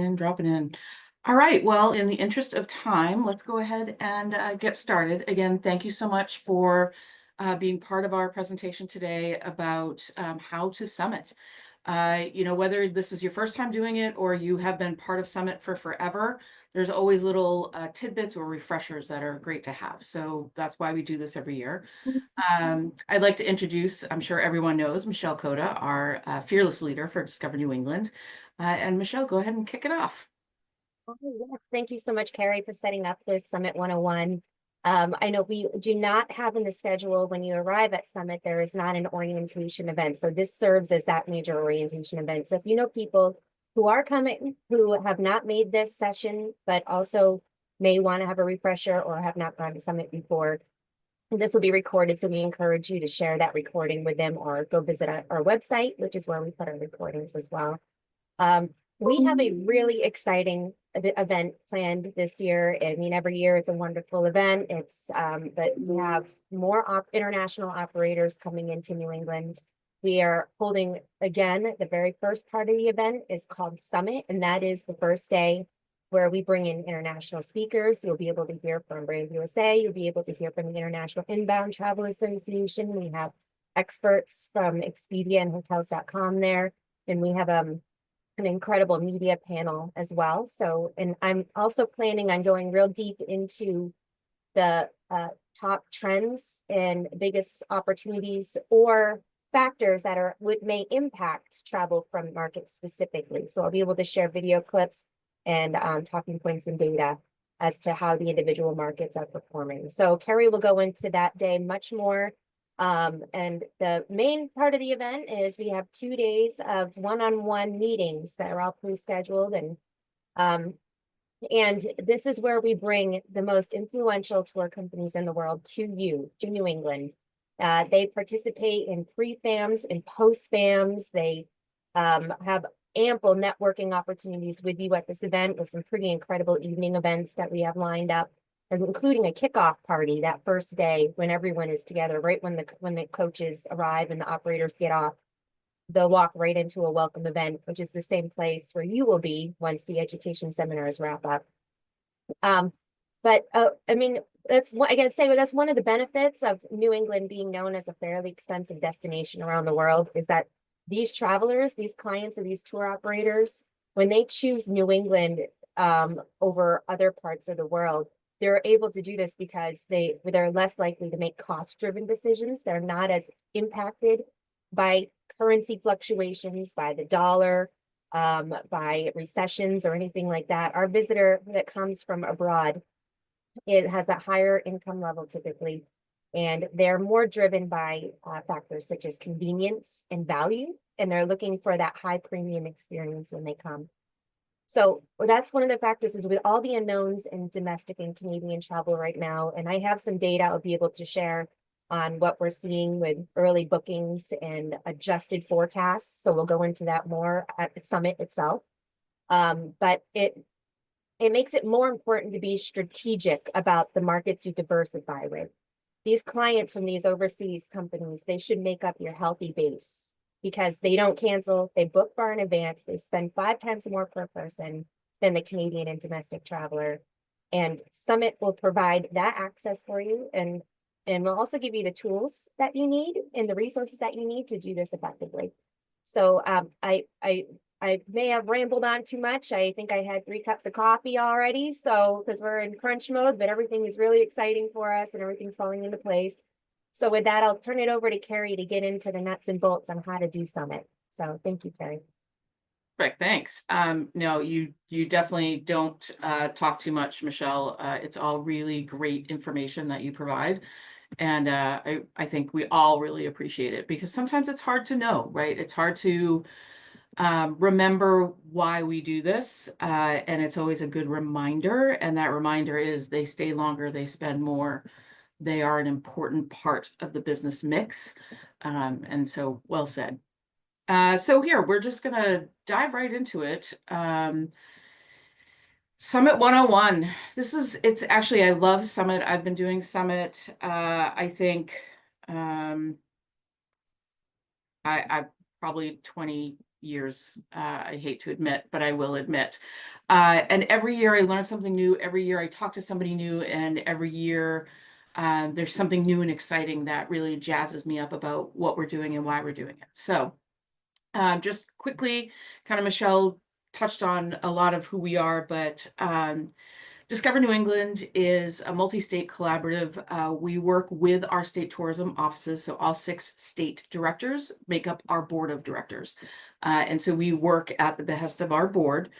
And dropping in. All right. Well, in the interest of time, let's go ahead and get started. Again, thank you so much for being part of our presentation today about how to summit. Whether this is your first time doing it or you have been part of Summit for forever, there's always little tidbits or refreshers that are great to have. So that's why we do this every year. I'd like to introduce, I'm sure everyone knows, Michelle Coda, our fearless leader for Discover New England. And Michelle, go ahead and kick it off. Oh, yes. Thank you so much, Carrie, for setting up this Summit 101. I know we do not have in the schedule when you arrive at Summit, there is not an orientation event. So this serves as that major orientation event. So if you know people who are coming, who have not made this session, but also may want to have a refresher or have not gone to Summit before, this will be recorded. So we encourage you to share that recording with them or go visit our website, which is where we put our recordings as well. We have a really exciting event planned this year. I mean, every year it's a wonderful event. But we have more international operators coming into New England. We are holding, again, the very first part of the event is called Summit, and that is the first day where we bring in international speakers. You'll be able to hear from Brand USA. You'll be able to hear from the International Inbound Travel Association. We have experts from Expedia and Hotels.com there, and we have an incredible media panel as well. So, and I'm also planning on going real deep into the top trends and biggest opportunities or factors that may impact travel from markets specifically. So I'll be able to share video clips and talking points and data as to how the individual markets are performing. So Carrie will go into that day much more. And the main part of the event is we have 2 days of one-on-one meetings that are all pre-scheduled. And this is where we bring the most influential tour companies in the world to you, to New England. They participate in pre-FAMs and post-FAMs. They have ample networking opportunities with you at this event with some pretty incredible evening events that we have lined up, including a kickoff party that first day when everyone is together, right when the coaches arrive and the operators get off. They'll walk right into a welcome event, which is the same place where you will be once the education seminars wrap up. I mean, that's what I gotta say, but that's one of the benefits of New England being known as a fairly expensive destination around the world is that these travelers, these clients of these tour operators, when they choose New England over other parts of the world, they're able to do this because they're less likely to make cost-driven decisions. They're not as impacted by currency fluctuations, by the dollar, by recessions or anything like that. Our visitor that comes from abroad, it has a higher income level typically, and they're more driven by factors such as convenience and value, and they're looking for that high premium experience when they come. So that's one of the factors is with all the unknowns in domestic and Canadian travel right now, and I have some data I'll be able to share on what we're seeing with early bookings and adjusted forecasts. So we'll go into that more at the summit itself. But it makes it more important to be strategic about the markets you diversify with. These clients from these overseas companies, they should make up your healthy base because they don't cancel, they book far in advance, they spend 5 times more per person than the Canadian and domestic traveler. And Summit will provide that access for you and we'll also give you the tools that you need and the resources that you need to do this effectively. So I may have rambled on too much. I think I had 3 cups of coffee already. So because we're in crunch mode, but everything is really exciting for us and everything's falling into place. So with that, I'll turn it over to Carrie to get into the nuts and bolts on how to do Summit. So thank you, Carrie. Correct, thanks. No, you definitely don't talk too much, Michelle. It's all really great information that you provide. And I think we all really appreciate it because sometimes it's hard to know, right? It's hard to remember why we do this. And it's always a good reminder. And that reminder is they stay longer, they spend more. They are an important part of the business mix. And so well said. So here, we're just going to dive right into it. Summit 101. It's actually, I love Summit. I've been doing Summit. I think I probably years. I hate to admit, but I will admit. And every year I learn something new. Every year I talk to somebody new, and every year there's something new and exciting that really jazzes me up about what we're doing and why we're doing it. So just quickly, kind of Michelle touched on a lot of who we are, but Discover New England is a multi-state collaborative. We work with our state tourism offices, so all 6 state directors make up our board of directors. And so we work at the behest of our board.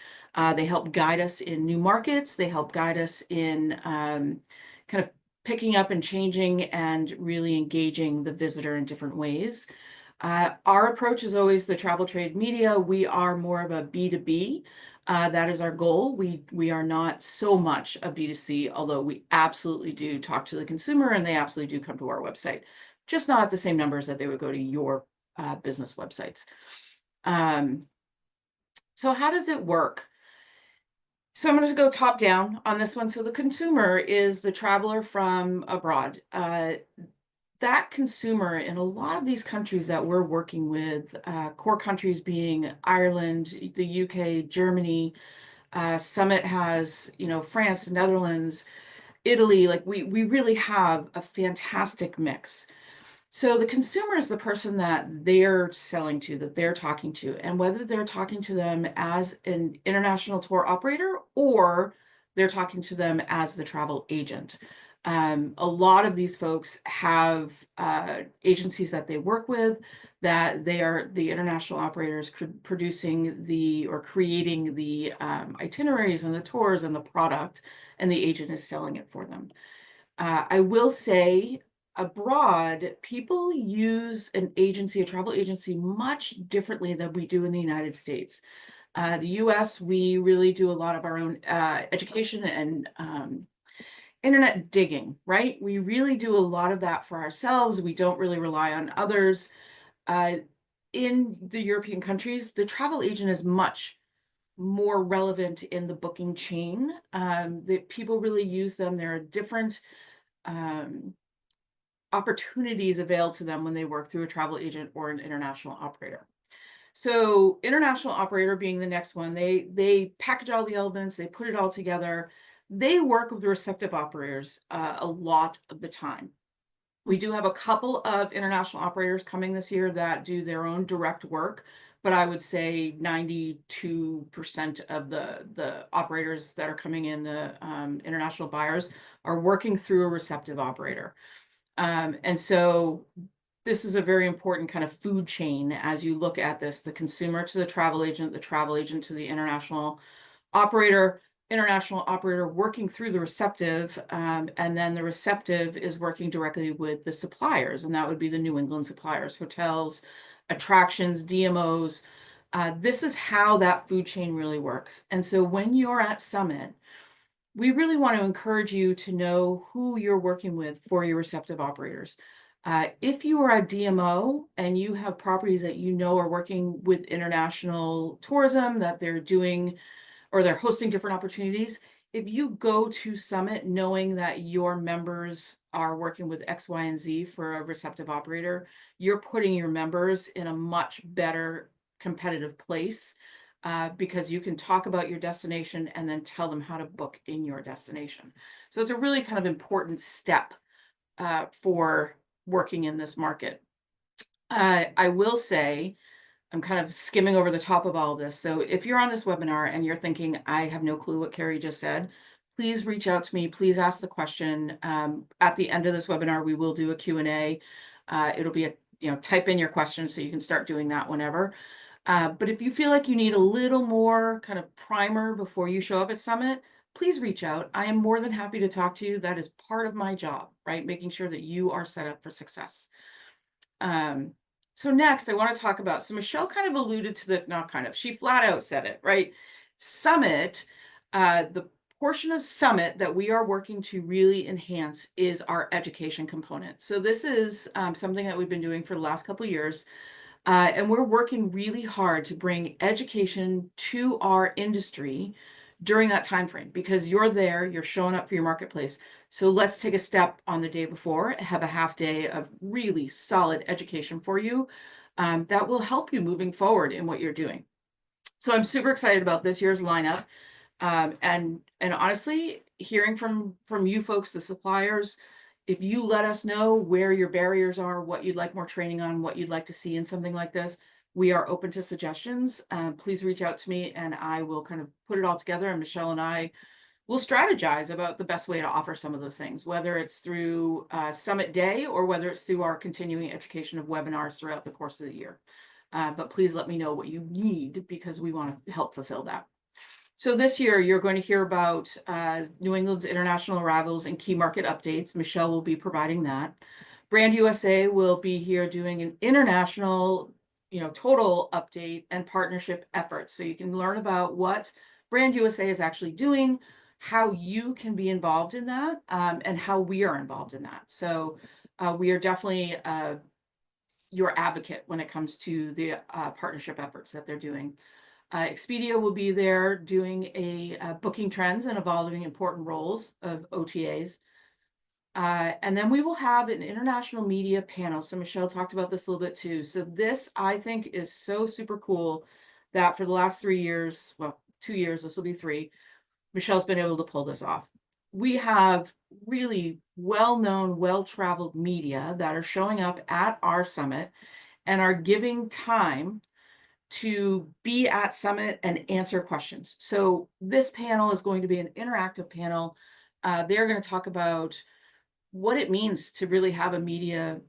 They help guide us in new markets. They help guide us in kind of picking up and changing and really engaging the visitor in different ways. Our approach is always the travel trade media. We are more of a B2B. That is our goal. We are not so much a B2C, although we absolutely do talk to the consumer and they absolutely do come to our website, just not at the same numbers that they would go to your business websites. So how does it work? So I'm going to go top down on this one. So the consumer is the traveler from abroad. That consumer in a lot of these countries that we're working with, core countries being Ireland, the UK, Germany, Summit has, France, Netherlands, Italy, like we really have a fantastic mix. So the consumer is the person that they're selling to, that they're talking to, and whether they're talking to them as an international tour operator or they're talking to them as the travel agent. A lot of these folks have agencies that they work with, that they are the international operators producing or creating the itineraries and the tours and the product, and the agent is selling it for them. I will say, abroad, people use a travel agency, much differently than we do in the United States. The US, we really do a lot of our own education and internet digging, right? We really do a lot of that for ourselves. We don't really rely on others. In the European countries, the travel agent is much more relevant in the booking chain. That people really use them. There are different opportunities available to them when they work through a travel agent or an international operator. So international operator being the next one, they package all the elements, they put it all together. They work with the receptive operators a lot of the time. We do have a couple of international operators coming this year that do their own direct work, but I would say 92% of the operators that are coming in, the international buyers, are working through a receptive operator. And so this is a very important kind of food chain as you look at this: the consumer to the travel agent to the international operator working through the receptive, and then the receptive is working directly with the suppliers, and that would be the New England suppliers, hotels, attractions, DMOs. This is how that food chain really works. And so when you're at Summit, we really want to encourage you to know who you're working with for your receptive operators. If you are a DMO and you have properties that are working with international tourism, that they're doing or they're hosting different opportunities, if you go to Summit knowing that your members are working with X, Y, and Z for a receptive operator, you're putting your members in a much better competitive place. Because you can talk about your destination and then tell them how to book in your destination. So it's a really kind of important step for working in this market. I will say, I'm kind of skimming over the top of all of this. So if you're on this webinar and you're thinking, I have no clue what Carrie just said, please reach out to me. Please ask the question. At the end of this webinar, we will do a Q&A. It'll be type in your questions so you can start doing that whenever. But if you feel like you need a little more kind of primer before you show up at Summit, please reach out. I am more than happy to talk to you. That is part of my job, right? Making sure that you are set up for success. So next I want to talk about, so Michelle kind of alluded to this, not kind of, she flat out said it, right? Summit, the portion of Summit that we are working to really enhance is our education component. So this is something that we've been doing for the last couple of years. And we're working really hard to bring education to our industry during that time frame, because you're there, you're showing up for your marketplace. So let's take a step on the day before, have a half day of really solid education for you. that will help you moving forward in what you're doing. So I'm super excited about this year's lineup. And honestly, hearing from you folks, the suppliers, if you let us know where your barriers are, what you'd like more training on, what you'd like to see in something like this, we are open to suggestions. Please reach out to me and I will kind of put it all together, and Michelle and I will strategize about the best way to offer some of those things, whether it's through Summit Day or whether it's through our continuing education of webinars throughout the course of the year. But please let me know what you need, because we want to help fulfill that. So this year, you're going to hear about New England's international arrivals and key market updates. Michelle will be providing that. Brand USA will be here doing an international, total update and partnership efforts. So you can learn about what Brand USA is actually doing, how you can be involved in that, and how we are involved in that. So we are definitely your advocate when it comes to the partnership efforts that they're doing. Expedia will be there doing a booking trends and evolving important roles of OTAs. And then we will have an international media panel. So Michelle talked about this a little bit too. So this, I think, is so super cool that for the last 3 years, well, 2 years, this will be 3, Michelle's been able to pull this off. We have really well-known, well-traveled media that are showing up at our summit and are giving time to be at Summit and answer questions. So this panel is going to be an interactive panel. They're going to talk about what it means to really have a media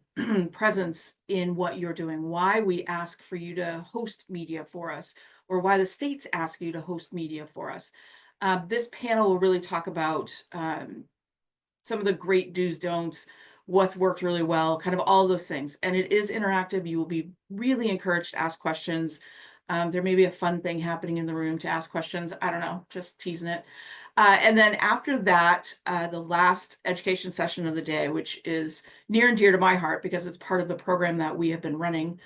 presence in what you're doing, why we ask for you to host media for us, or why the states ask you to host media for us. This panel will really talk about some of the great do's, don'ts, what's worked really well, kind of all those things. And it is interactive. You will be really encouraged to ask questions. There may be a fun thing happening in the room to ask questions. I don't know, just teasing it. And then after that, the last education session of the day, which is near and dear to my heart because it's part of the program that we have been running.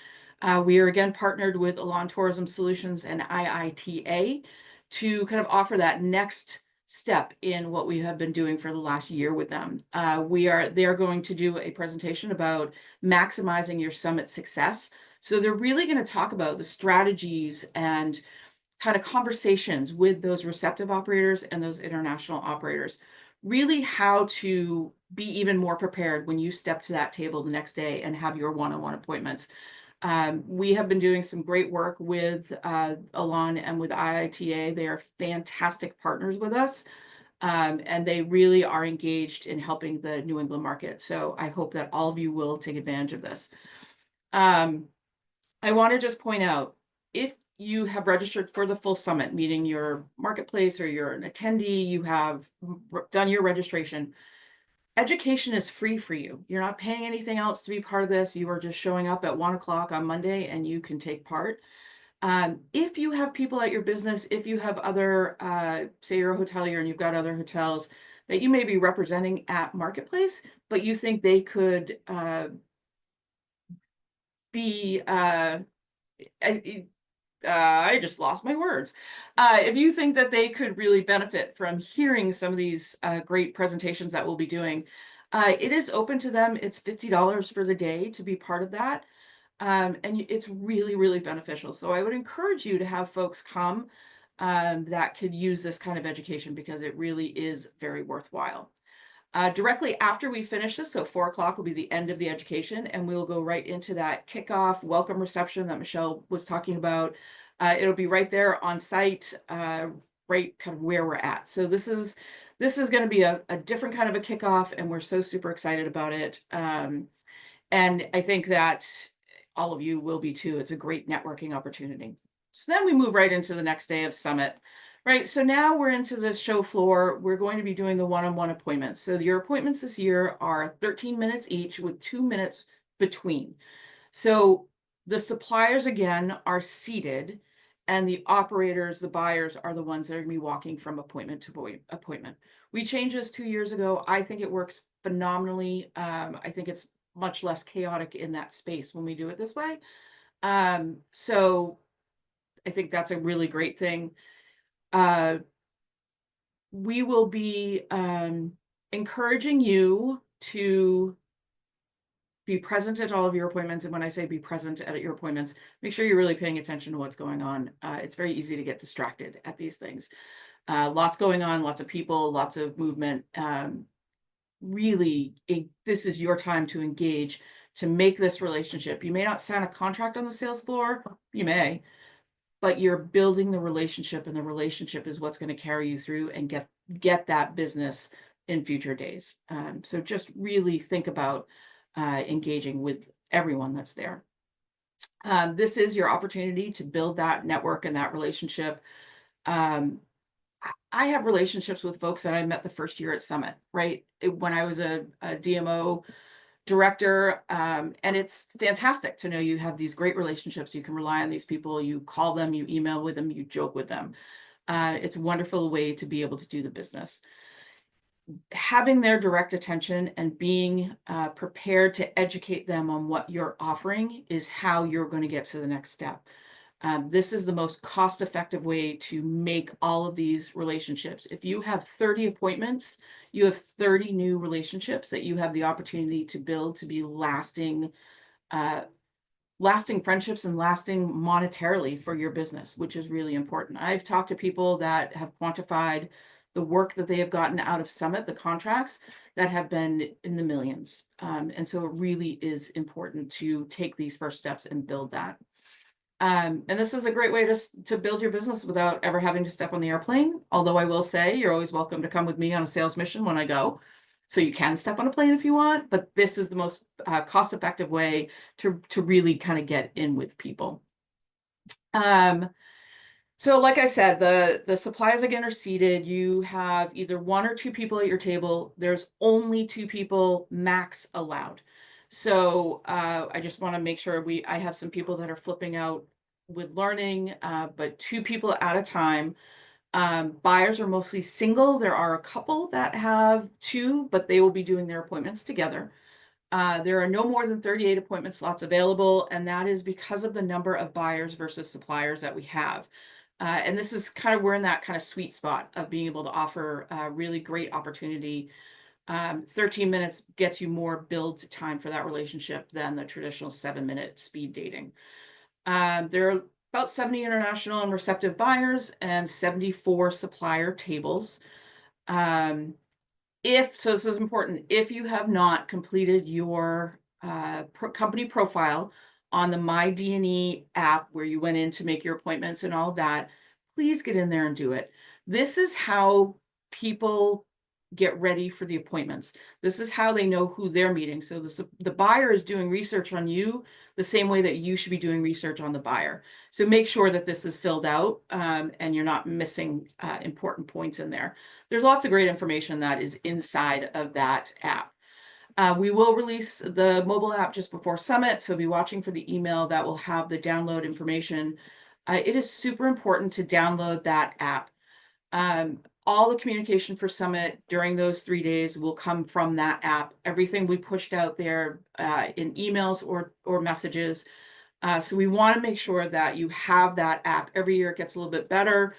We are again partnered with Elan Tourism Solutions and IITA to kind of offer that next step in what we have been doing for the last year with them. They're going to do a presentation about maximizing your summit success. So they're really going to talk about the strategies and kind of conversations with those receptive operators and those international operators, really how to be even more prepared when you step to that table the next day and have your one-on-one appointments. We have been doing some great work with Elan and with IITA. They are fantastic partners with us, and they really are engaged in helping the New England market. So I hope that all of you will take advantage of this. I want to just point out, if you have registered for the full summit, meaning your marketplace or you're an attendee, you have done your registration, education is free for you. You're not paying anything else to be part of this. You are just showing up at 1 o'clock on Monday and you can take part. If you have people at your business, if you have other, say you're a hotelier and you've got other hotels that you may be representing at Marketplace, but you think they could be, I just lost my words. If you think that they could really benefit from hearing some of these great presentations that we'll be doing, it is open to them. It's $50 for the day to be part of that. And it's really, really beneficial. So I would encourage you to have folks come that could use this kind of education, because it really is very worthwhile. Directly after we finish this, so 4 o'clock will be the end of the education, and we'll go right into that kickoff welcome reception that Michelle was talking about. It'll be right there on site, right kind of where we're at. So this is going to be a different kind of a kickoff, and we're so super excited about it. And I think that all of you will be too. It's a great networking opportunity. So then we move right into the next day of Summit. Right, so now we're into the show floor. We're going to be doing the one-on-one appointments. So your appointments this year are 13 minutes each with 2 minutes between. So the suppliers, again, are seated, and the operators, the buyers, are the ones that are going to be walking from appointment to appointment. We changed this 2 years ago. I think it works phenomenally. I think it's much less chaotic in that space when we do it this way. So I think that's a really great thing. We will be encouraging you to be present at all of your appointments. And when I say be present at your appointments, make sure you're really paying attention to what's going on. It's very easy to get distracted at these things. Lots going on, lots of people, lots of movement. Really, this is your time to engage, to make this relationship. You may not sign a contract on the sales floor, you may, but you're building the relationship, and the relationship is what's going to carry you through and get that business in future days. So just really think about engaging with everyone that's there. This is your opportunity to build that network and that relationship. I have relationships with folks that I met the first year at Summit, right? When I was a DMO director, and it's fantastic to know you have these great relationships. You can rely on these people. You call them, you email with them, you joke with them. It's a wonderful way to be able to do the business. Having their direct attention and being prepared to educate them on what you're offering is how you're going to get to the next step. This is the most cost-effective way to make all of these relationships. If you have 30 appointments, you have 30 new relationships that you have the opportunity to build to be lasting, lasting friendships and lasting monetarily for your business, which is really important. I've talked to people that have quantified the work that they have gotten out of Summit, the contracts that have been in the millions. And so it really is important to take these first steps and build that. And this is a great way to build your business without ever having to step on the airplane. Although I will say you're always welcome to come with me on a sales mission when I go. So you can step on a plane if you want, but this is the most cost-effective way to really kind of get in with people. So like I said, the supplies again are seated. You have either one or two people at your table. There's only two people max allowed. So I just want to make sure I have some people that are flipping out with learning, but two people at a time. Buyers are mostly single. There are a couple that have two, but they will be doing their appointments together. There are no more than 38 appointment slots available, and that is because of the number of buyers versus suppliers that we have. And this is we're in that kind of sweet spot of being able to offer a really great opportunity. 13 minutes gets you more build time for that relationship than the traditional 7-minute speed dating. There are about 70 international and receptive buyers and 74 supplier tables. So this is important, if you have not completed your company profile on the My D&E app where you went in to make your appointments and all of that, please get in there and do it. This is how people get ready for the appointments. This is how they know who they're meeting. So the buyer is doing research on you the same way that you should be doing research on the buyer. So make sure that this is filled out and you're not missing important points in there. There's lots of great information that is inside of that app. We will release the mobile app just before Summit, so be watching for the email that will have the download information. It is super important to download that app. All the communication for Summit during those 3 days will come from that app. Everything we pushed out there in emails or messages. So we want to make sure that you have that app. Every year it gets a little bit better.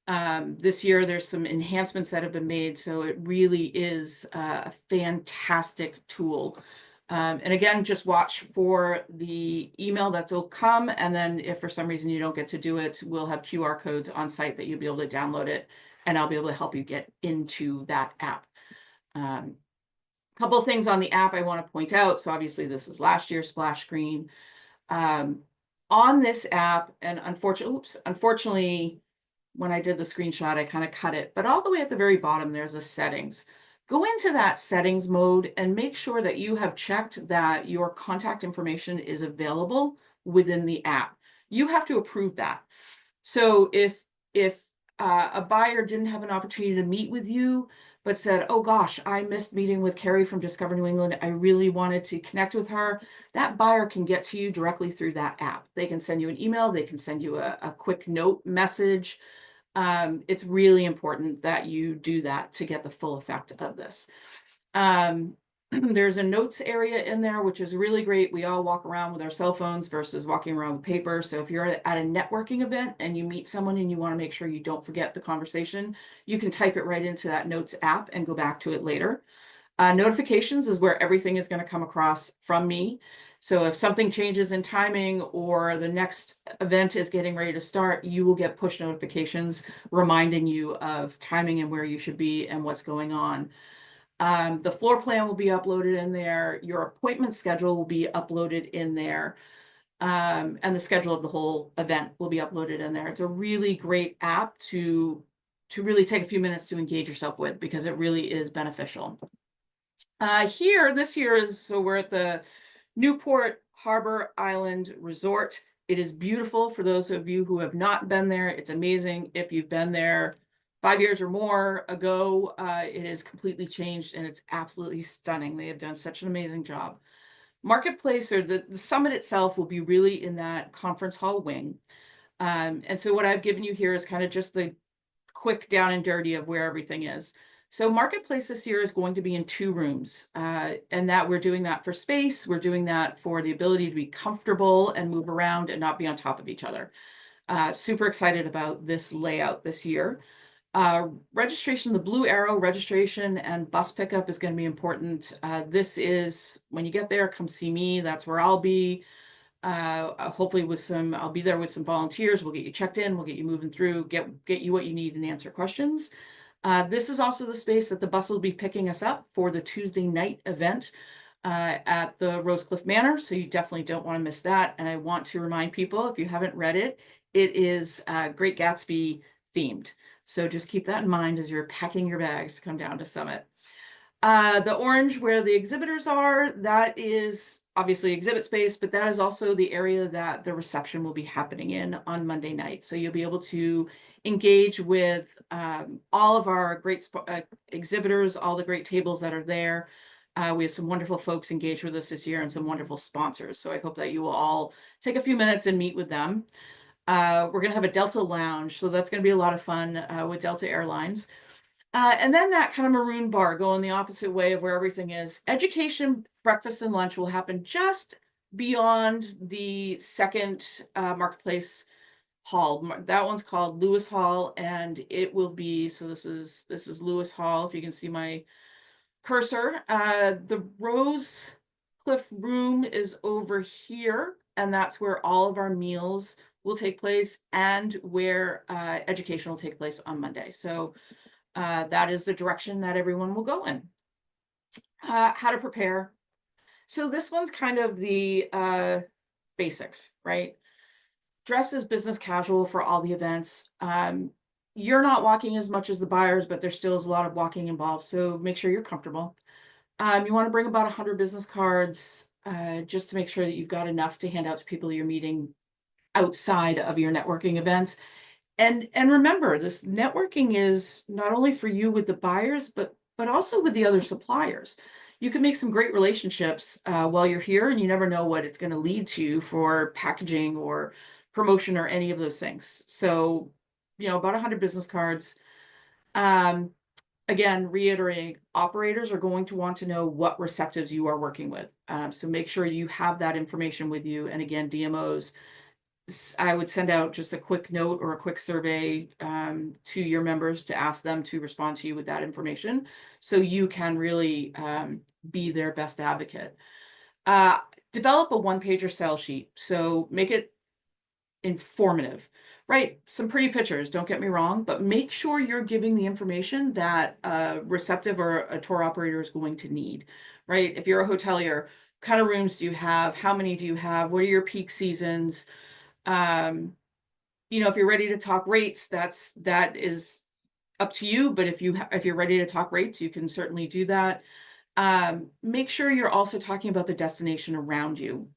This year there's some enhancements that have been made, so it really is a fantastic tool. And again, just watch for the email that'll come, and then if for some reason you don't get to do it, we'll have QR codes on site that you'll be able to download it, and I'll be able to help you get into that app. Couple of things on the app I want to point out. So obviously this is last year's splash screen. On this app, and unfortunately, when I did the screenshot, I kind of cut it, but all the way at the very bottom, there's a settings. Go into that settings mode and make sure that you have checked that your contact information is available within the app. You have to approve that. So if a buyer didn't have an opportunity to meet with you, but said, oh gosh, I missed meeting with Carrie from Discover New England, I really wanted to connect with her, that buyer can get to you directly through that app. They can send you an email, they can send you a quick note message. It's really important that you do that to get the full effect of this. There's a notes area in there, which is really great. We all walk around with our cell phones versus walking around with paper. So if you're at a networking event and you meet someone and you want to make sure you don't forget the conversation, you can type it right into that notes app and go back to it later. Notifications is where everything is going to come across from me. So if something changes in timing or the next event is getting ready to start, you will get push notifications reminding you of timing and where you should be and what's going on. The floor plan will be uploaded in there. Your appointment schedule will be uploaded in there. And the schedule of the whole event will be uploaded in there. It's a really great app to really take a few minutes to engage yourself with, because it really is beneficial. This year is, so we're at the Newport Harbor Island Resort. It is beautiful. For those of you who have not been there, it's amazing. If you've been there 5 years or more ago, it is completely changed and it's absolutely stunning. They have done such an amazing job. Marketplace, or the summit itself, will be really in that conference hall wing. And so what I've given you here is kind of just the quick down and dirty of where everything is. So Marketplace this year is going to be in 2 rooms, and that we're doing that for space. We're doing that for the ability to be comfortable and move around and not be on top of each other. Super excited about this layout this year. Registration, the Blue Arrow registration and bus pickup is going to be important. This is, when you get there, come see me. That's where I'll be. Hopefully I'll be there with some volunteers. We'll get you checked in, we'll get you moving through, get you what you need and answer questions. This is also the space that the bus will be picking us up for the Tuesday night event at the Rosecliff Manor. So you definitely don't want to miss that. And I want to remind people, if you haven't read it, it is Great Gatsby themed. So just keep that in mind as you're packing your bags to come down to Summit. The orange where the exhibitors are, that is obviously exhibit space, but that is also the area that the reception will be happening in on Monday night. So you'll be able to engage with all of our great exhibitors, all the great tables that are there. We have some wonderful folks engaged with us this year and some wonderful sponsors. So I hope that you will all take a few minutes and meet with them. We're going to have a Delta lounge, so that's going to be a lot of fun with Delta Airlines. And then that kind of maroon bar going the opposite way of where everything is. Education, breakfast, and lunch will happen just beyond the second Marketplace hall. That one's called Lewis Hall, and it will be, so this is Lewis Hall, if you can see my cursor. The Rose Cliff room is over here, and that's where all of our meals will take place and where education will take place on Monday. So that is the direction that everyone will go in. How to prepare. So this one's kind of the basics, right? Dress as business casual for all the events. You're not walking as much as the buyers, but there still is a lot of walking involved. So make sure you're comfortable. You want to bring about 100 business cards just to make sure that you've got enough to hand out to people you're meeting outside of your networking events. And remember, this networking is not only for you with the buyers, but also with the other suppliers. You can make some great relationships while you're here, and you never know what it's going to lead to for packaging or promotion or any of those things. So, about 100 business cards. Again, reiterating, operators are going to want to know what receptives you are working with. So make sure you have that information with you. And again, DMOs, I would send out just a quick note or a quick survey to your members to ask them to respond to you with that information, so you can really be their best advocate. Develop a one-pager sell sheet. So make it informative, right? Some pretty pictures, don't get me wrong, but make sure you're giving the information that a receptive or a tour operator is going to need, right? If you're a hotelier, what kind of rooms do you have? How many do you have? What are your peak seasons? If you're ready to talk rates, that is up to you. But if you're ready to talk rates, you can certainly do that. Make sure you're also talking about the destination around you.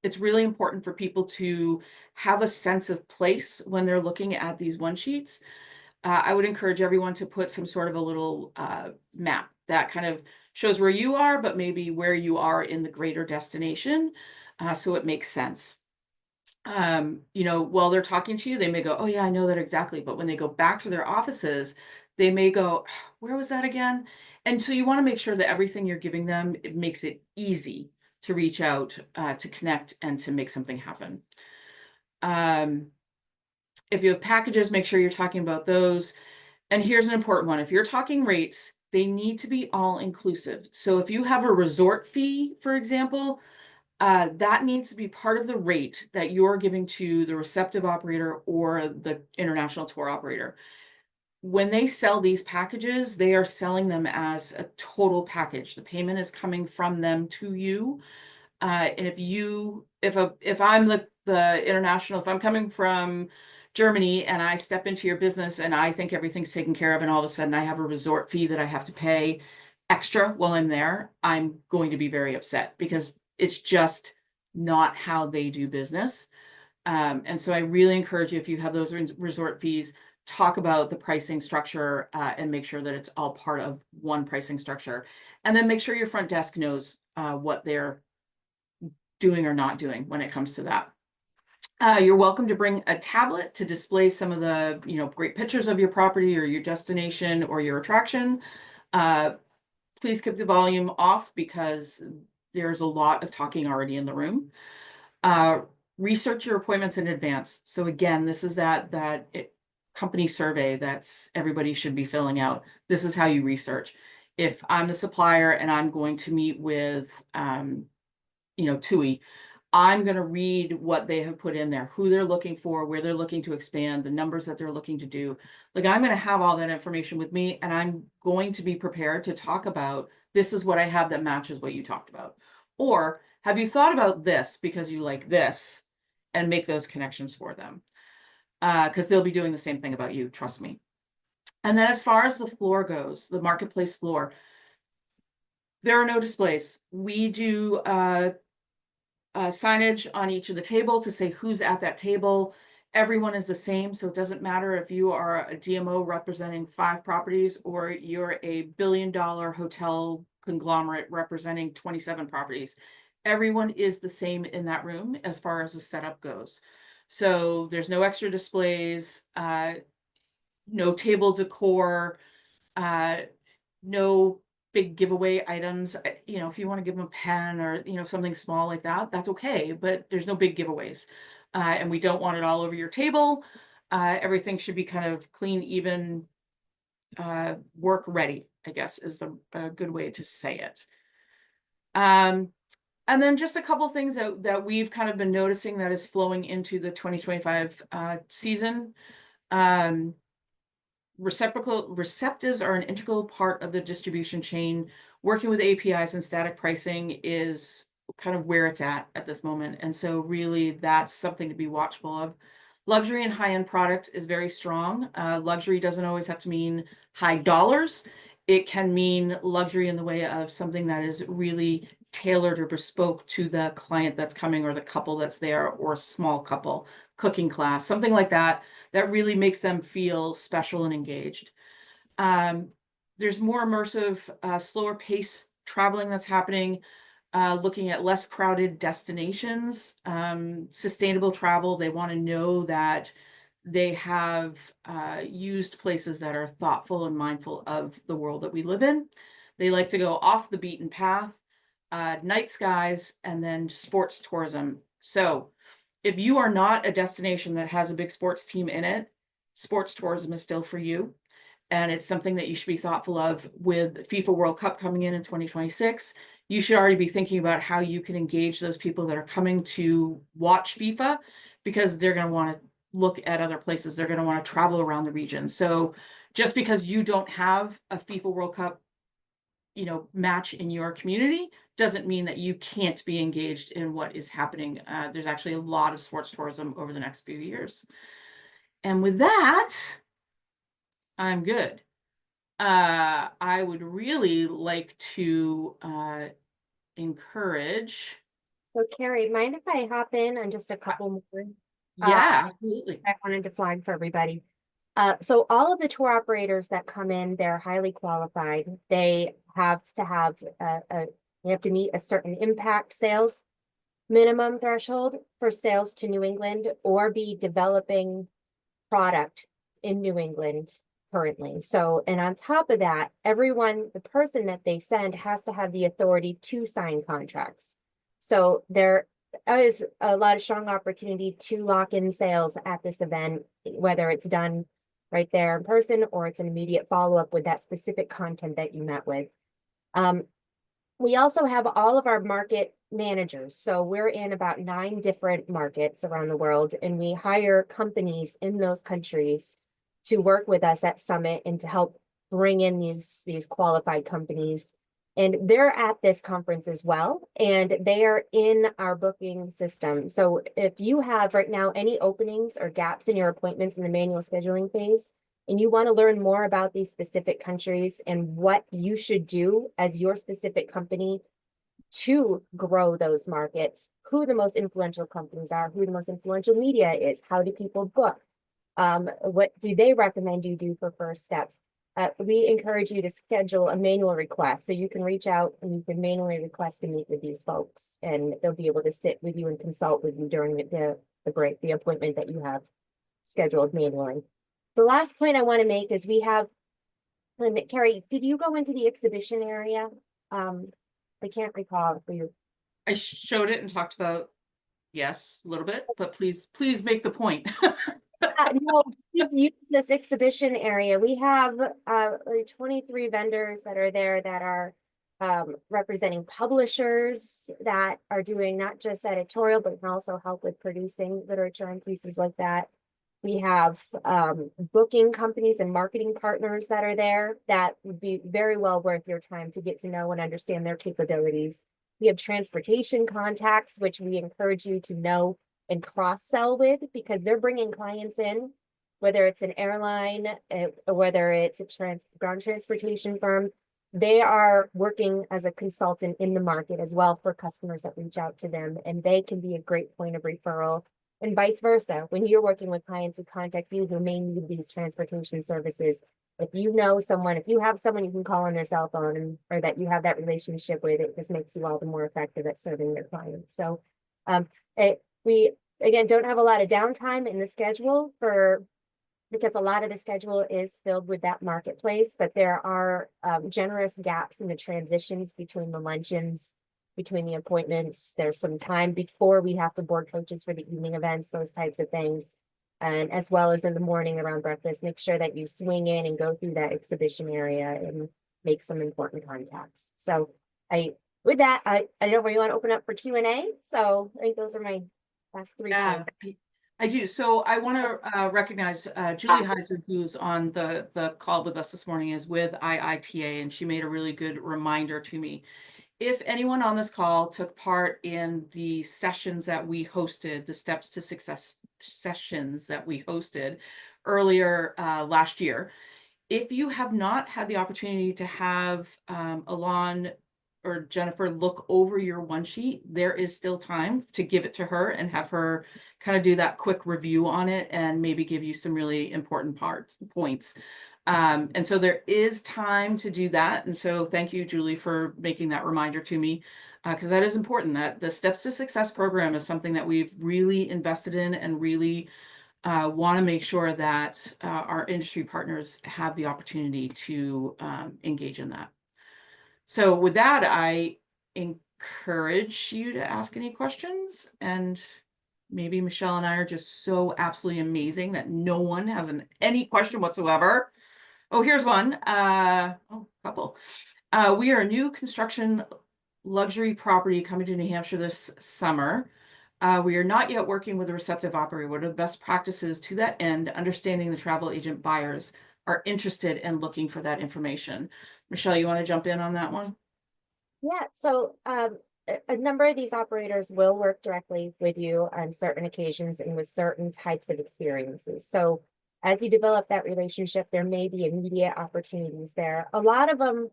It's really important for people to have a sense of place when they're looking at these one sheets. I would encourage everyone to put some sort of a little map that kind of shows where you are, but maybe where you are in the greater destination, so it makes sense. While they're talking to you, they may go, oh yeah, I know that exactly. But when they go back to their offices, they may go, where was that again? And so you want to make sure that everything you're giving them, it makes it easy to reach out, to connect, and to make something happen. If you have packages, make sure you're talking about those. And here's an important one. If you're talking rates, they need to be all inclusive. So if you have a resort fee, for example, that needs to be part of the rate that you're giving to the receptive operator or the international tour operator. When they sell these packages, they are selling them as a total package. The payment is coming from them to you. And if I'm the international, if I'm coming from Germany and I step into your business and I think everything's taken care of, and all of a sudden I have a resort fee that I have to pay extra while I'm there, I'm going to be very upset because it's just not how they do business. And so I really encourage you, if you have those resort fees, talk about the pricing structure and make sure that it's all part of one pricing structure. And then make sure your front desk knows what they're doing or not doing when it comes to that. You're welcome to bring a tablet to display some of the, great pictures of your property or your destination or your attraction. Please keep the volume off because there's a lot of talking already in the room. Research your appointments in advance. So again, this is that company survey that's everybody should be filling out. This is how you research. If I'm a supplier and I'm going to meet with, TUI, I'm going to read what they have put in there, who they're looking for, where they're looking to expand, the numbers that they're looking to do. Like, I'm going to have all that information with me, and I'm going to be prepared to talk about, this is what I have that matches what you talked about. Or have you thought about this because you like this, and make those connections for them? Because they'll be doing the same thing about you, trust me. And then as far as the floor goes, the marketplace floor, there are no displays. We do signage on each of the table to say who's at that table. Everyone is the same, so it doesn't matter if you are a DMO representing 5 properties or you're a billion-dollar hotel conglomerate representing 27 properties. Everyone is the same in that room as far as the setup goes. So there's no extra displays, no table decor, no big giveaway items. If you want to give them a pen or, something small like that, that's okay, but there's no big giveaways. And we don't want it all over your table. Everything should be kind of clean, even, work ready, I guess is a good way to say it. And then just a couple things that we've kind of been noticing that is flowing into the 2025 season. Receptives are an integral part of the distribution chain. Working with APIs and static pricing is kind of where it's at this moment. And so really that's something to be watchful of. Luxury and high-end product is very strong. Luxury doesn't always have to mean high dollars. It can mean luxury in the way of something that is really tailored or bespoke to the client that's coming or the couple that's there, or a small couple, cooking class, something like that, that really makes them feel special and engaged. There's more immersive, slower pace traveling that's happening, looking at less crowded destinations, sustainable travel. They want to know that they have used places that are thoughtful and mindful of the world that we live in. They like to go off the beaten path, night skies, and then sports tourism. So if you are not a destination that has a big sports team in it, sports tourism is still for you. And it's something that you should be thoughtful of. With FIFA World Cup coming in 2026, you should already be thinking about how you can engage those people that are coming to watch FIFA, because they're going to want to look at other places. They're going to want to travel around the region. So just because you don't have a FIFA World Cup, match in your community doesn't mean that you can't be engaged in what is happening. There's actually a lot of sports tourism over the next few years. And with that, I'm good. I would really like to encourage. So Carrie, mind if I hop in on just a couple more? Yeah, absolutely. I wanted to flag for everybody. So all of the tour operators that come in, they're highly qualified. They have to have they have to meet a certain impact sales minimum threshold for sales to New England, or be developing product in New England currently. So, and on top of that, the person that they send has to have the authority to sign contracts. So there is a lot of strong opportunity to lock in sales at this event, whether it's done right there in person, or it's an immediate follow-up with that specific content that you met with. We also have all of our market managers. So we're in about 9 different markets around the world, and we hire companies in those countries to work with us at Summit and to help bring in these qualified companies. And they're at this conference as well, and they are in our booking system. So if you have right now any openings or gaps in your appointments in the manual scheduling phase, and you want to learn more about these specific countries and what you should do as your specific company to grow those markets, who the most influential companies are, who the most influential media is, how do people book, what do they recommend you do for first steps? We encourage you to schedule a manual request, so you can reach out and you can manually request to meet with these folks, and they'll be able to sit with you and consult with you during the appointment that you have scheduled manually. The last point I want to make is we have, Carrie, did you go into the exhibition area? I can't recall if you. I showed it and talked about, yes, a little bit, but please make the point. No, please use this exhibition area. We have like 23 vendors that are there that are representing publishers that are doing not just editorial, but can also help with producing literature and pieces like that. We have booking companies and marketing partners that are there that would be very well worth your time to get to know and understand their capabilities. We have transportation contacts, which we encourage you to know and cross-sell with, because they're bringing clients in, whether it's an airline, or whether it's a ground transportation firm. They are working as a consultant in the market as well for customers that reach out to them, and they can be a great point of referral. And vice versa, when you're working with clients who contact you who may need these transportation services, if you know someone, if you have someone you can call on their cell phone, or that you have that relationship with, it just makes you all the more effective at serving your clients. So we, again, don't have a lot of downtime in the schedule because a lot of the schedule is filled with that marketplace, but there are generous gaps in the transitions between the luncheons, between the appointments. There's some time before we have to board coaches for the evening events, those types of things. And as well as in the morning around breakfast, make sure that you swing in and go through that exhibition area and make some important contacts. So with that, I know where you want to open up for Q&A. So I think those are my last 3 Yeah, things. I do. So I want to recognize Julie Heiser, who's on the call with us this morning, is with IITA, and she made a really good reminder to me. If anyone on this call took part in the sessions that we hosted, the Steps to Success sessions that we hosted earlier last year, if you have not had the opportunity to have Alon or Jennifer look over your one sheet, there is still time to give it to her and have her kind of do that quick review on it and maybe give you some really important points. And so there is time to do that. And so thank you, Julie, for making that reminder to me, because that is important. That the Steps to Success program is something that we've really invested in and really want to make sure that our industry partners have the opportunity to engage in that. So with that, I encourage you to ask any questions, and maybe Michelle and I are just so absolutely amazing that no one has any question whatsoever. Oh, here's one. Couple. We are a new construction luxury property coming to New Hampshire this summer. We are not yet working with a receptive operator. What are the best practices to that end, understanding the travel agent buyers are interested in looking for that information? Michelle, you want to jump in on that one? Yeah, so a number of these operators will work directly with you on certain occasions and with certain types of experiences. So as you develop that relationship, there may be immediate opportunities there. A lot of them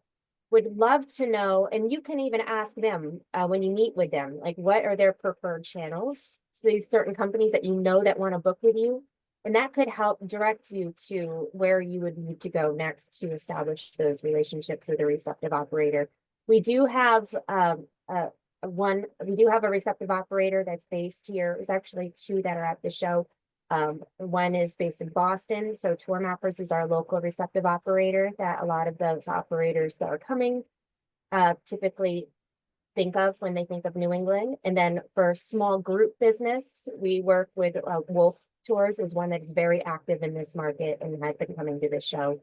would love to know, and you can even ask them when you meet with them, like what are their preferred channels? So these certain companies that you know that want to book with you, and that could help direct you to where you would need to go next to establish those relationships with a receptive operator. We do have a receptive operator that's based here. There's actually 2 that are at the show. One is based in Boston. So Tour Mappers is our local receptive operator that a lot of those operators that are coming typically think of when they think of New England. And then for small group business, we work with Wolf Tours is one that is very active in this market and has been coming to the show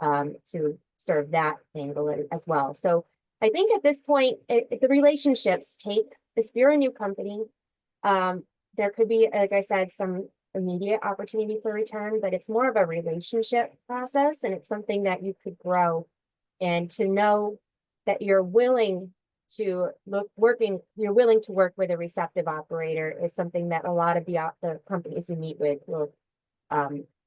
to serve that angle as well. So I think at this point, the relationships take, if you're a new company, there could be, like I said, some immediate opportunity for return, but it's more of a relationship process, and it's something that you could grow. And to know that you're willing to you're willing to work with a receptive operator is something that a lot of the companies you meet with will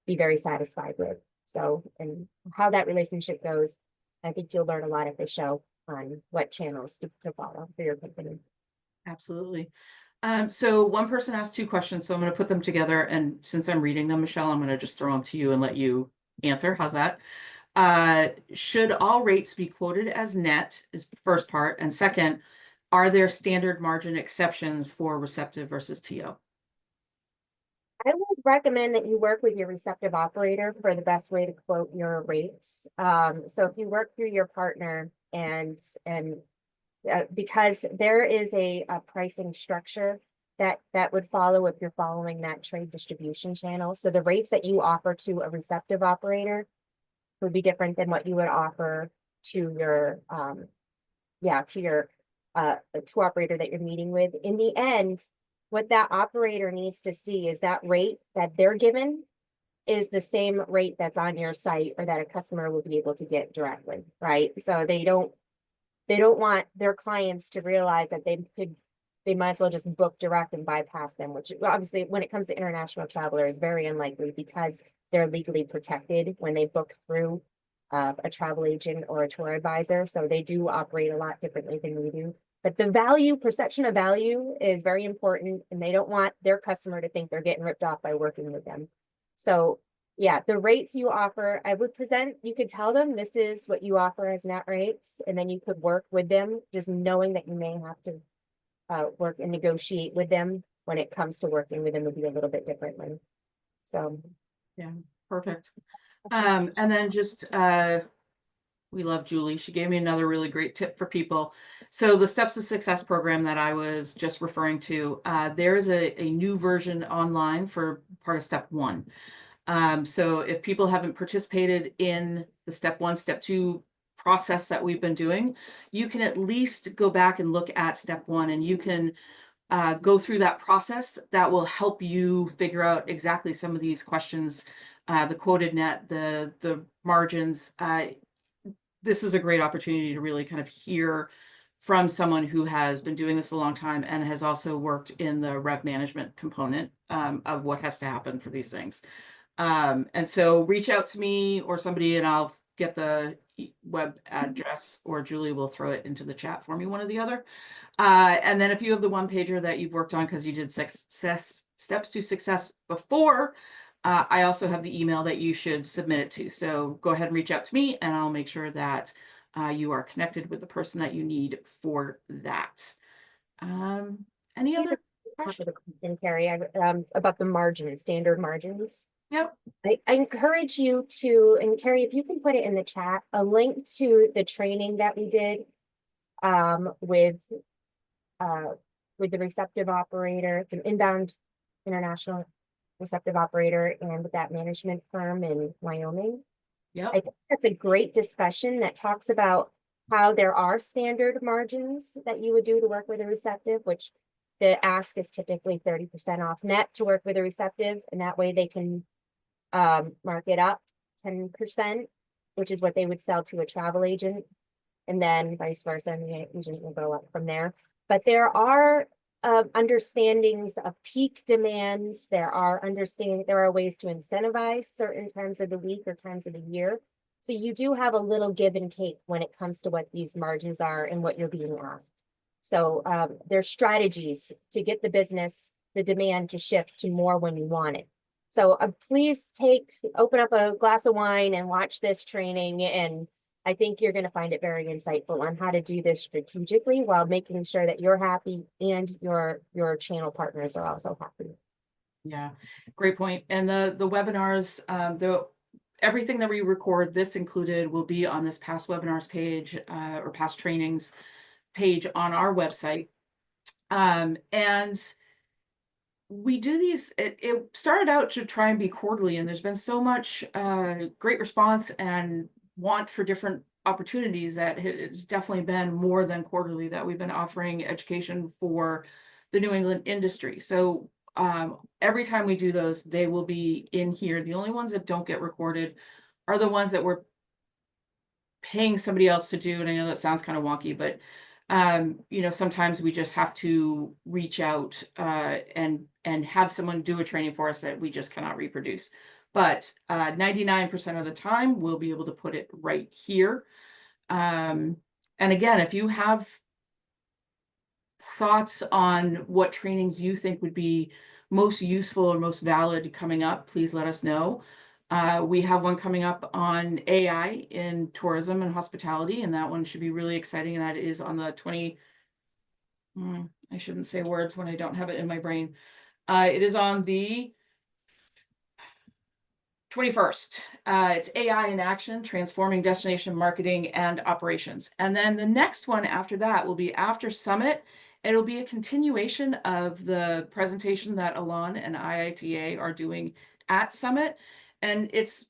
be very satisfied with. So, and how that relationship goes, I think you'll learn a lot at the show on what channels to follow for your company. Absolutely. So one person asked two questions, so I'm going to put them together. And since I'm reading them, Michelle, I'm going to just throw them to you and let you answer. How's that? Should all rates be quoted as net is the first part. And second, are there standard margin exceptions for receptive versus TO? I would recommend that you work with your receptive operator for the best way to quote your rates. So if you work through your partner and because there is a pricing structure that would follow if you're following that trade distribution channel. So the rates that you offer to a receptive operator would be different than what you would offer to your tour operator that you're meeting with. In the end, what that operator needs to see is that rate that they're given is the same rate that's on your site or that a customer will be able to get directly, right? So they don't want their clients to realize that they might as well just book direct and bypass them, which obviously when it comes to international travelers is very unlikely because they're legally protected when they book through a travel agent or a tour advisor. So they do operate a lot differently than we do. But the perception of value is very important, and they don't want their customer to think they're getting ripped off by working with them. So yeah, the rates you offer, you could tell them this is what you offer as net rates, and then you could work with them, just knowing that you may have to work and negotiate with them when it comes to working with them would be a little bit differently. So yeah, perfect. And then just we love Julie. She gave me another really great tip for people. So the Steps to Success program that I was just referring to, there is a new version online for part of step 1. So if people haven't participated in the step 1, step 2 process that we've been doing, you can at least go back and look at step 1, and you can go through that process that will help you figure out exactly some of these questions, the quoted net, the margins. This is a great opportunity to really kind of hear from someone who has been doing this a long time and has also worked in the rev management component of what has to happen for these things. And so reach out to me or somebody and I'll get the web address, or Julie will throw it into the chat for me, one or the other. And then if you have the one pager that you've worked on because you did steps to success before, I also have the email that you should submit it to. So go ahead and reach out to me and I'll make sure that you are connected with the person that you need for that. Any other questions? Carrie, about the margins, standard margins. Yep. I encourage you to, and Carrie, if you can put it in the chat, a link to the training that we did with the receptive operator. It's an inbound international receptive operator and with that management firm in Wyoming. Yep. I think that's a great discussion that talks about how there are standard margins that you would do to work with a receptive, which the ask is typically 30% off net to work with a receptive, and that way they can mark it up 10%, which is what they would sell to a travel agent, and then vice versa, and the agent will go up from there. But there are understandings of peak demands. There are ways to incentivize certain times of the week or times of the year. So you do have a little give and take when it comes to what these margins are and what you're being asked. So there's strategies to get the demand to shift to more when you want it. So please open up a glass of wine and watch this training, and I think you're going to find it very insightful on how to do this strategically while making sure that you're happy and your channel partners are also happy. Yeah, great point. And the webinars, everything that we record, this included, will be on this past webinars page or past trainings page on our website. And we do these, it started out to try and be quarterly, and there's been so much great response and want for different opportunities that it's definitely been more than quarterly that we've been offering education for the New England industry. So every time we do those, they will be in here. The only ones that don't get recorded are the ones that we're paying somebody else to do. And I know that sounds kind of wonky, but you know, sometimes we just have to reach out and have someone do a training for us that we just cannot reproduce. But 99% of the time, we'll be able to put it right here. And again, if you have thoughts on what trainings you think would be most useful or most valid coming up, please let us know. We have one coming up on AI in tourism and hospitality, and that one should be really exciting. And that is on the 20, I shouldn't say words when I don't have it in my brain. It is on the 21st. It's AI in action, transforming destination marketing and operations. And then the next one after that will be after Summit. It'll be a continuation of the presentation that Alon and IITA are doing at Summit. And it's,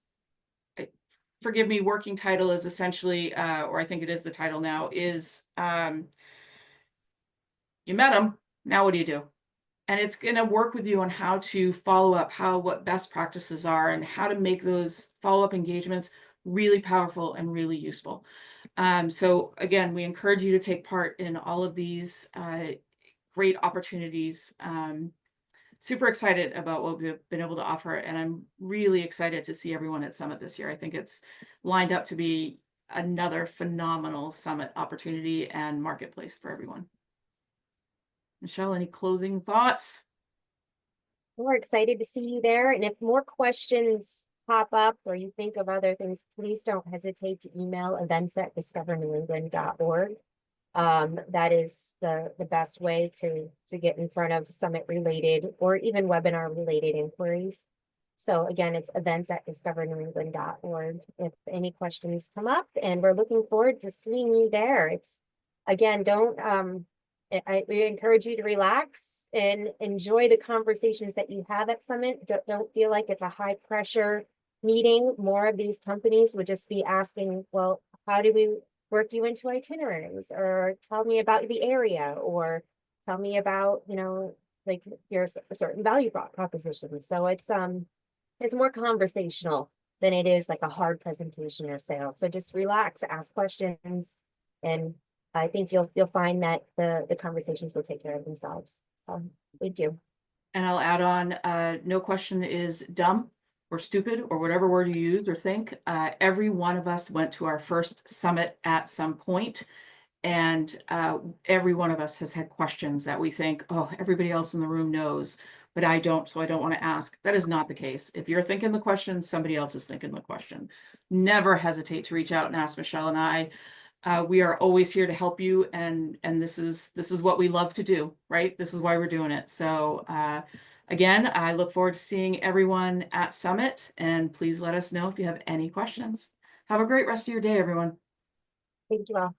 forgive me, working title is essentially, or I think it is the title now, is you met them, now what do you do? And it's going to work with you on how to follow up, what best practices are, and how to make those follow-up engagements really powerful and really useful. So again, we encourage you to take part in all of these great opportunities. Super excited about what we've been able to offer, and I'm really excited to see everyone at Summit this year. I think it's lined up to be another phenomenal Summit opportunity and marketplace for everyone. Michelle, any closing thoughts? We're excited to see you there. And if more questions pop up or you think of other things, please don't hesitate to email events@discovernewengland.org. That is the best way to get in front of summit related or even webinar related inquiries. So again, it's events@discovernewengland.org if any questions come up, and we're looking forward to seeing you there. It's again, we encourage you to relax and enjoy the conversations that you have at Summit. Don't feel like it's a high pressure meeting. More of these companies would just be asking, well, how do we work you into itineraries, or tell me about the area, or tell me about, you know, like your certain value propositions. So it's more conversational than it is like a hard presentation or sales. So just relax, ask questions, and I think you'll find that the conversations will take care of themselves. So thank you. And I'll add on, no question is dumb or stupid or whatever word you use or think. Every one of us went to our first summit at some point, and every one of us has had questions that we think, oh, everybody else in the room knows, but I don't, so I don't want to ask. That is not the case. If you're thinking the question, somebody else is thinking the question. Never hesitate to reach out and ask Michelle and I. We are always here to help you, and this is what we love to do, right? This is why we're doing it. So again, I look forward to seeing everyone at Summit, and please let us know if you have any questions. Have a great rest of your day, everyone. Thank you all.